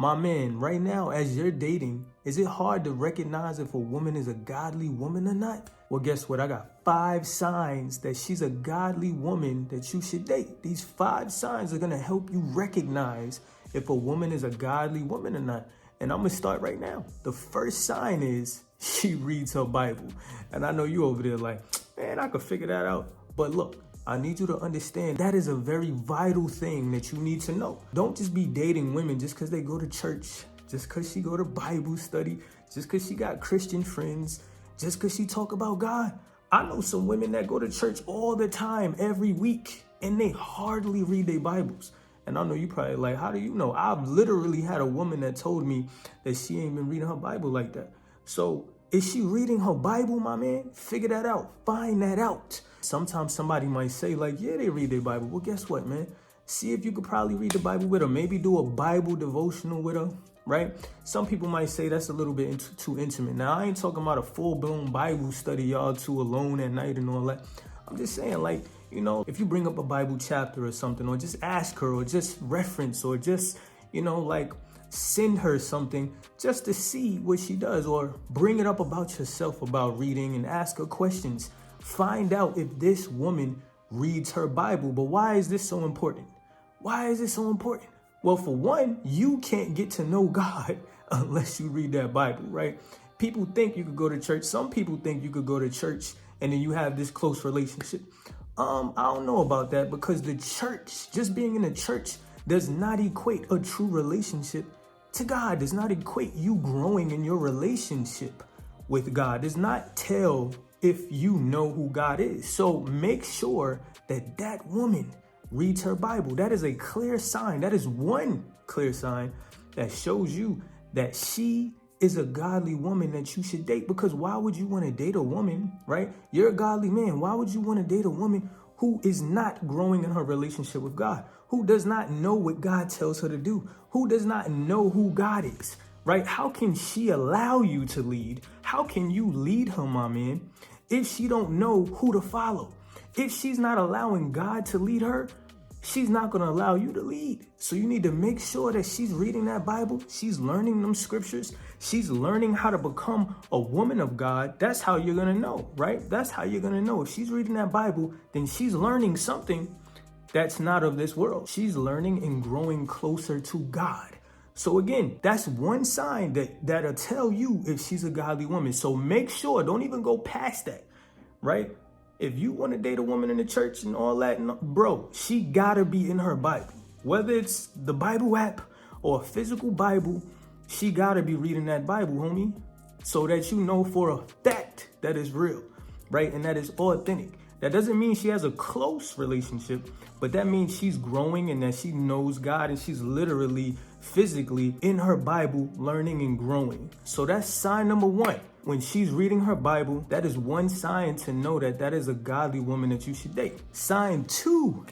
My man, right now, as you're dating, is it hard to recognize if a woman is a godly woman or not? Well, guess what? I got 5 signs that she's a godly woman that you should date. These 5 signs are gonna help you recognize if a woman is a godly woman or not. And I'm gonna start right now. The first sign is she reads her Bible. And I know you over there like, man, I could figure that out. But look, I need you to understand that is a very vital thing that you need to know. Don't just be dating women just because they go to church, just because she go to Bible study, just because she got Christian friends, just because she talk about God. I know some women that go to church all the time, every week, and they hardly read their Bibles. And I know you probably like, how do you know? I've literally had a woman that told me that she ain't been reading her Bible like that. So is she reading her Bible, my man? Figure that out. Find that out. Sometimes somebody might say like, yeah, they read their Bible. Well, guess what, man? See if you could probably read the Bible with her. Maybe do a Bible devotional with her, right? Some people might say that's a little bit too intimate. Now, I ain't talking about a full-blown Bible study, y'all two alone at night and all that. I'm just saying, like, you know, if you bring up a Bible chapter or something, or just ask her, or just reference, or just, you know, like send her something just to see what she does, or bring it up about yourself, about reading, and ask her questions. Find out if this woman reads her Bible. But why is this so important? Why is it so important? Well, for one, you can't get to know God unless you read that Bible, right? People think you could go to church. Some people think you could go to church and then you have this close relationship. I don't know about that, because the church, just being in the church, does not equate a true relationship to God. Does not equate you growing in your relationship with God. Does not tell if you know who God is. So make sure that that woman reads her Bible. That is a clear sign. That is one clear sign that shows you that she is a godly woman that you should date. Because why would you want to date a woman, right? You're a godly man. Why would you want to date a woman who is not growing in her relationship with God, who does not know what God tells her to do, who does not know who God is, right? How can she allow you to lead? How can you lead her, my man, if she don't know who to follow? If she's not allowing God to lead her, she's not going to allow you to lead. So you need to make sure that she's reading that Bible. She's learning them scriptures. She's learning how to become a woman of God. That's how you're going to know, right? That's how you're going to know. If she's reading that Bible, then she's learning something that's not of this world. She's learning and growing closer to God. So again, that's one sign that'll tell you if she's a godly woman. So make sure, don't even go past that, right? If you want to date a woman in the church and all that, bro, she gotta be in her Bible. Whether it's the Bible app or a physical Bible, she gotta be reading that Bible, homie, so that you know for a fact that is real, right? And that is authentic. That doesn't mean she has a close relationship, but that means she's growing and that she knows God, and she's literally physically in her Bible learning and growing. So that's sign number 1. When she's reading her Bible, that is one sign to know that that is a godly woman that you should date. Sign 2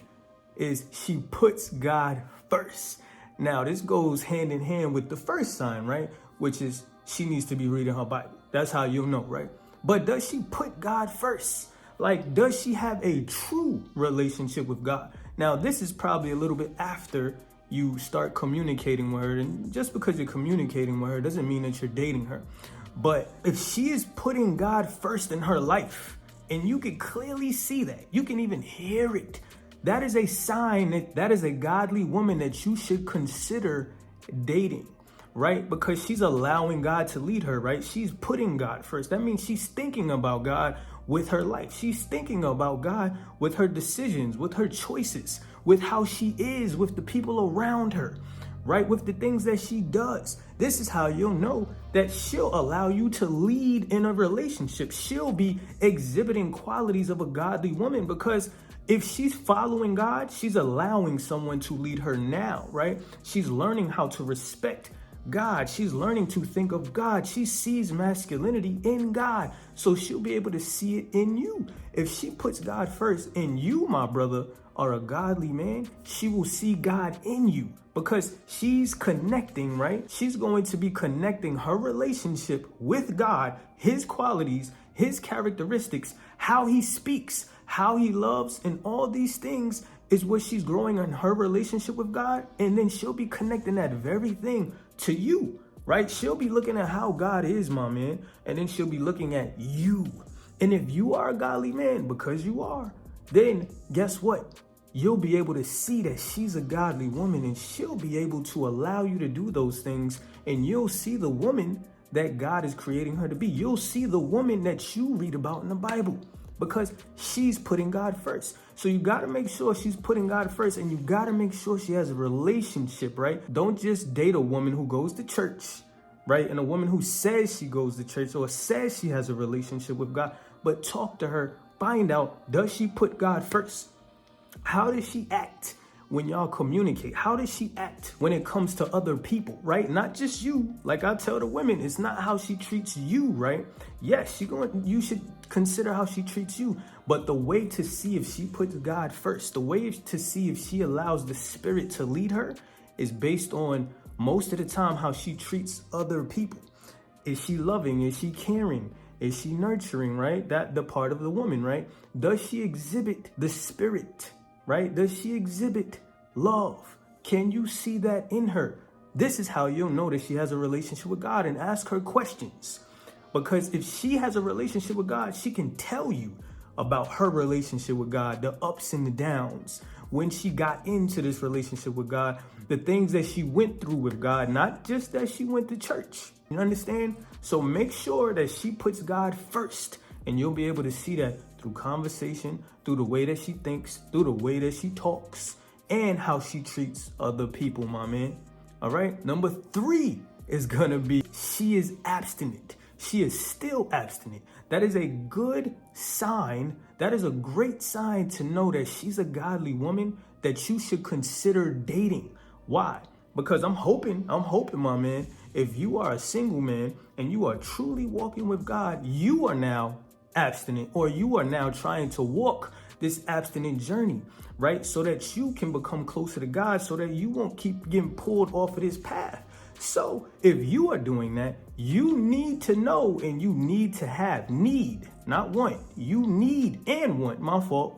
is she puts God first. Now, this goes hand in hand with the first sign, right? Which is she needs to be reading her Bible. That's how you'll know, right? But does she put God first? Like, does she have a true relationship with God? Now, this is probably a little bit after you start communicating with her. And just because you're communicating with her doesn't mean that you're dating her. But if she is putting God first in her life, and you can clearly see that, you can even hear it, that is a sign that is a godly woman that you should consider dating, right? Because she's allowing God to lead her, right? She's putting God first. That means she's thinking about God with her life. She's thinking about God with her decisions, with her choices, with how she is with the people around her, right? With the things that she does. This is how you'll know that she'll allow you to lead in a relationship. She'll be exhibiting qualities of a godly woman, because if she's following God, she's allowing someone to lead her now, right? She's learning how to respect God. She's learning to think of God. She sees masculinity in God, so she'll be able to see it in you. If she puts God first and you, my brother, are a godly man, she will see God in you, because she's connecting, right? She's going to be connecting her relationship with God, his qualities, his characteristics, how he speaks, how he loves, and all these things is what she's growing in her relationship with God. And then she'll be connecting that very thing to you, right? She'll be looking at how God is, my man, and then she'll be looking at you. And if you are a godly man, because you are, then guess what? You'll be able to see that she's a godly woman, and she'll be able to allow you to do those things, and you'll see the woman that God is creating her to be. You'll see the woman that you read about in the Bible, because she's putting God first. So you got to make sure she's putting God first, and you got to make sure she has a relationship, right? Don't just date a woman who goes to church, right? And a woman who says she goes to church or says she has a relationship with God, but talk to her, find out, does she put God first? How does she act when y'all communicate? How does she act when it comes to other people, right? Not just you. Like I tell the women, it's not how she treats you, right? Yes, you should consider how she treats you. But the way to see if she puts God first, the way to see if she allows the Spirit to lead her is based on, most of the time, how she treats other people. Is she loving? Is she caring? Is she nurturing, right? That the part of the woman, right? Does she exhibit the Spirit, right? Does she exhibit love? Can you see that in her? This is how you'll know that she has a relationship with God, and ask her questions. Because if she has a relationship with God, she can tell you about her relationship with God, the ups and the downs, when she got into this relationship with God, the things that she went through with God, not just that she went to church. You understand? So make sure that she puts God first, and you'll be able to see that through conversation, through the way that she thinks, through the way that she talks, and how she treats other people, my man. All right. Number 3 is going to be, she is abstinent. She is still abstinent. That is a good sign. That is a great sign to know that she's a godly woman that you should consider dating. Why? Because I'm hoping, my man, if you are a single man and you are truly walking with God, you are now abstinent, or you are now trying to walk this abstinent journey, right? So that you can become closer to God, so that you won't keep getting pulled off of this path. So if you are doing that, you need to know, and you need to have, not want. You need and want,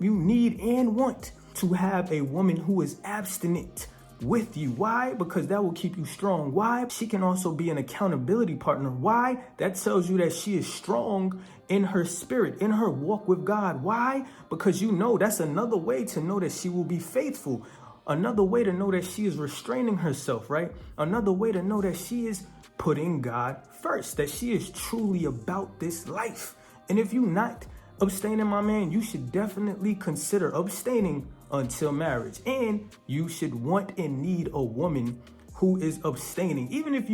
you need and want to have a woman who is abstinent with you. Why? Because that will keep you strong. Why? She can also be an accountability partner. Why? That tells you that she is strong in her spirit, in her walk with God. Why? Because you know that's another way to know that she will be faithful. Another way to know that she is restraining herself, right? Another way to know that she is putting God first, that she is truly about this life. And if you're not abstaining, my man, you should definitely consider abstaining until marriage. And you should want and need a woman who is abstaining. Even if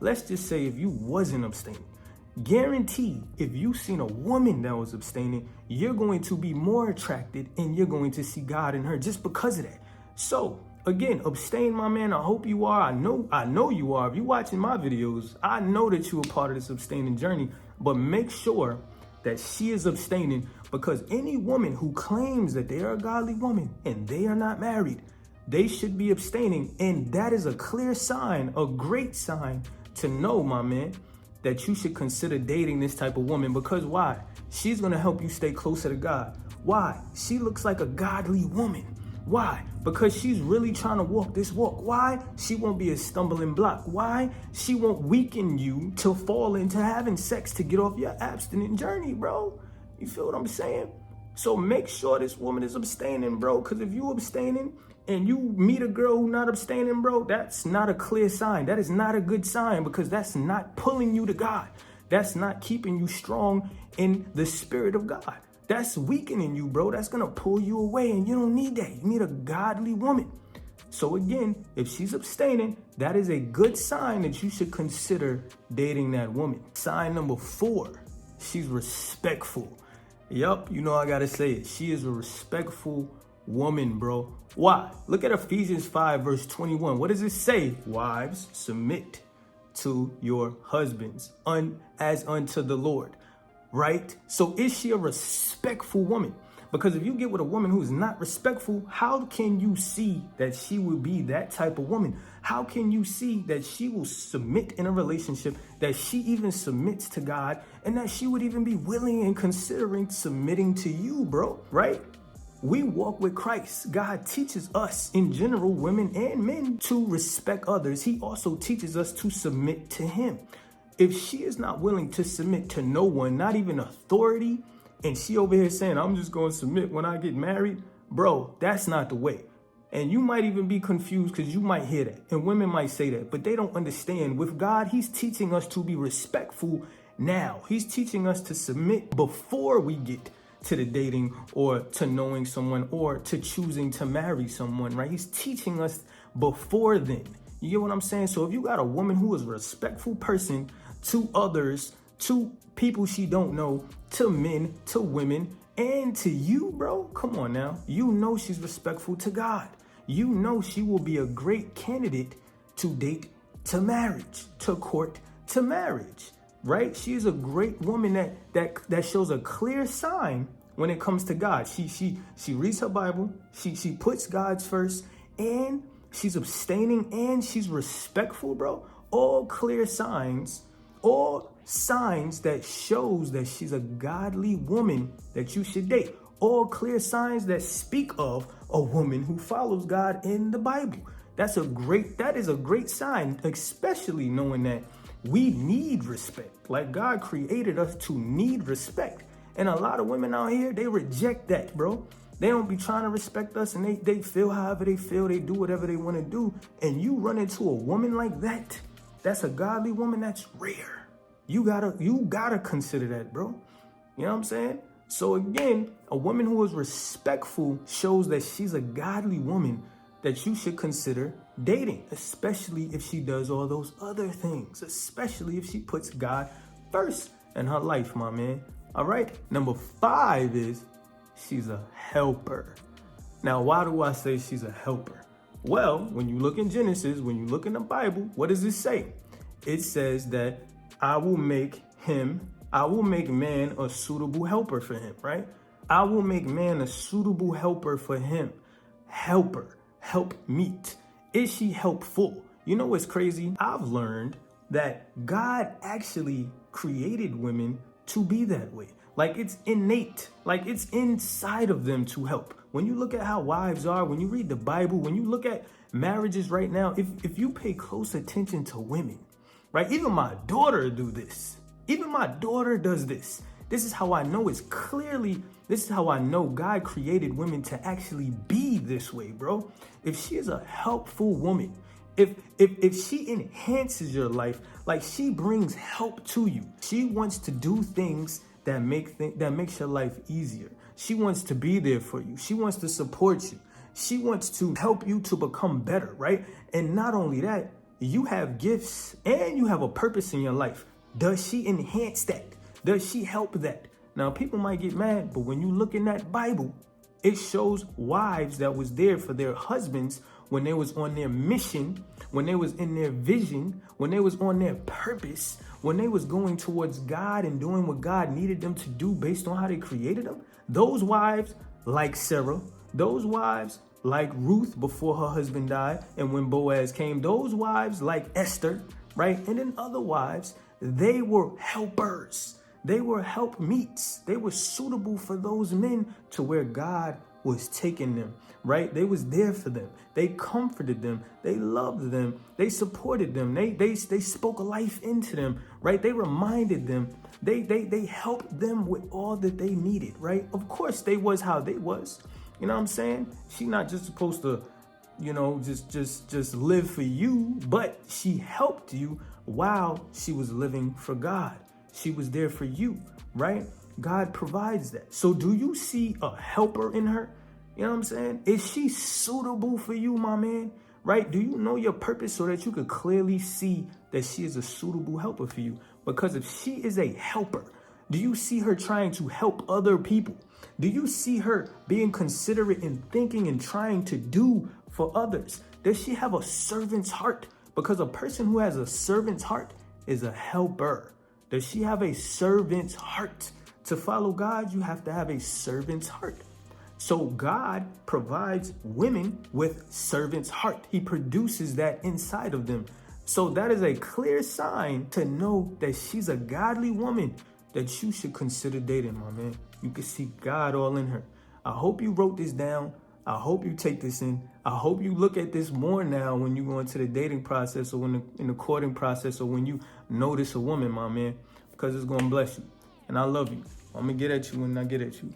let's just say if you wasn't abstaining, guarantee if you've seen a woman that was abstaining, you're going to be more attracted, and you're going to see God in her just because of that. So again, abstain, my man. I hope you are. I know you are. If you're watching my videos, I know that you are part of this abstaining journey. But make sure that she is abstaining, because any woman who claims that they are a godly woman and they are not married, they should be abstaining. And that is a clear sign, a great sign to know, my man, that you should consider dating this type of woman. Because why? She's going to help you stay closer to God. Why? She looks like a godly woman. Why? Because she's really trying to walk this walk. Why? She won't be a stumbling block. Why? She won't weaken you to fall into having sex to get off your abstinent journey, bro. You feel what I'm saying? So make sure this woman is abstaining, bro. Because if you abstaining and you meet a girl who's not abstaining, bro, that's not a clear sign. That is not a good sign, because that's not pulling you to God. That's not keeping you strong in the Spirit of God. That's weakening you, bro. That's going to pull you away, and you don't need that. You need a godly woman. So again, if she's abstaining, that is a good sign that you should consider dating that woman. Sign number 4, she's respectful. Yup, you know I got to say it. She is a respectful woman, bro. Why? Look at Ephesians 5 verse 21. What does it say? Wives, submit to your husbands as unto the Lord. Right? So is she a respectful woman? Because if you get with a woman who is not respectful, how can you see that she will be that type of woman? How can you see that she will submit in a relationship, that she even submits to God, and that she would even be willing and considering submitting to you, bro? Right? We walk with Christ. God teaches us in general, women and men, to respect others. He also teaches us to submit to him. If she is not willing to submit to no one, not even authority, and she over here saying, I'm just going to submit when I get married, bro, that's not the way. And you might even be confused because you might hear that. And women might say that, but they don't understand. With God, he's teaching us to be respectful now. He's teaching us to submit before we get to the dating or to knowing someone or to choosing to marry someone, right? He's teaching us before then. You get what I'm saying? So if you got a woman who is a respectful person to others, to people she don't know, to men, to women, and to you, bro, come on now. You know she's respectful to God. You know she will be a great candidate to date to marriage, to court to marriage. Right? She is a great woman that shows a clear sign when it comes to God. She reads her Bible, she puts God's first, and she's abstaining and she's respectful, bro. All clear signs, all signs that shows that she's a godly woman that you should date. All clear signs that speak of a woman who follows God in the Bible. That is a great sign, especially knowing that we need respect. Like God created us to need respect. And a lot of women out here, they reject that, bro. They don't be trying to respect us, and they feel however they feel. They do whatever they want to do. And you run into a woman like that, that's a godly woman, that's rare. You gotta consider that, bro. You know what I'm saying? So again, a woman who is respectful shows that she's a godly woman that you should consider dating, especially if she does all those other things, especially if she puts God first in her life, my man. All right. Number 5 is she's a helper. Now, why do I say she's a helper? Well, when you look in Genesis, when you look in the Bible, what does it say? It says that I will make man a suitable helper for him, right? I will make man a suitable helper for him. Helper. Help meet. Is she helpful? You know what's crazy? I've learned that God actually created women to be that way. Like it's innate, like it's inside of them to help. When you look at how wives are, when you read the Bible, when you look at marriages right now, if you pay close attention to women, right? Even my daughter do this. Even my daughter does this. This is how I know this is how I know God created women to actually be this way, bro. If she is a helpful woman, if she enhances your life, like she brings help to you, she wants to do things that makes your life easier. She wants to be there for you. She wants to support you. She wants to help you to become better, right? And not only that, you have gifts and you have a purpose in your life. Does she enhance that? Does she help that? Now, people might get mad, but when you look in that Bible, it shows wives that was there for their husbands when they was on their mission, when they was in their vision, when they was on their purpose, when they was going towards God and doing what God needed them to do based on how they created them. Those wives, like Sarah, those wives like Ruth before her husband died and when Boaz came, those wives like Esther, right? And then other wives, they were helpers. They were helpmeets. They were suitable for those men to where God was taking them, right? They was there for them. They comforted them. They loved them. They supported them. They spoke life into them, right? They reminded them. They helped them with all that they needed, right? Of course, they was how they was. You know what I'm saying? She's not just supposed to, just live for you, but she helped you while she was living for God. She was there for you, right? God provides that. So do you see a helper in her? You know what I'm saying? Is she suitable for you, my man? Right? Do you know your purpose so that you could clearly see that she is a suitable helper for you? Because if she is a helper, do you see her trying to help other people? Do you see her being considerate and thinking and trying to do for others? Does she have a servant's heart? Because a person who has a servant's heart is a helper. Does she have a servant's heart? To follow God, you have to have a servant's heart. So God provides women with servant's heart. He produces that inside of them. So that is a clear sign to know that she's a godly woman that you should consider dating, my man. You can see God all in her. I hope you wrote this down. I hope you take this in. I hope you look at this more now when you go into the dating process or in the courting process or when you notice a woman, my man, because it's going to bless you. And I love you. I'm going to get at you when I get at you.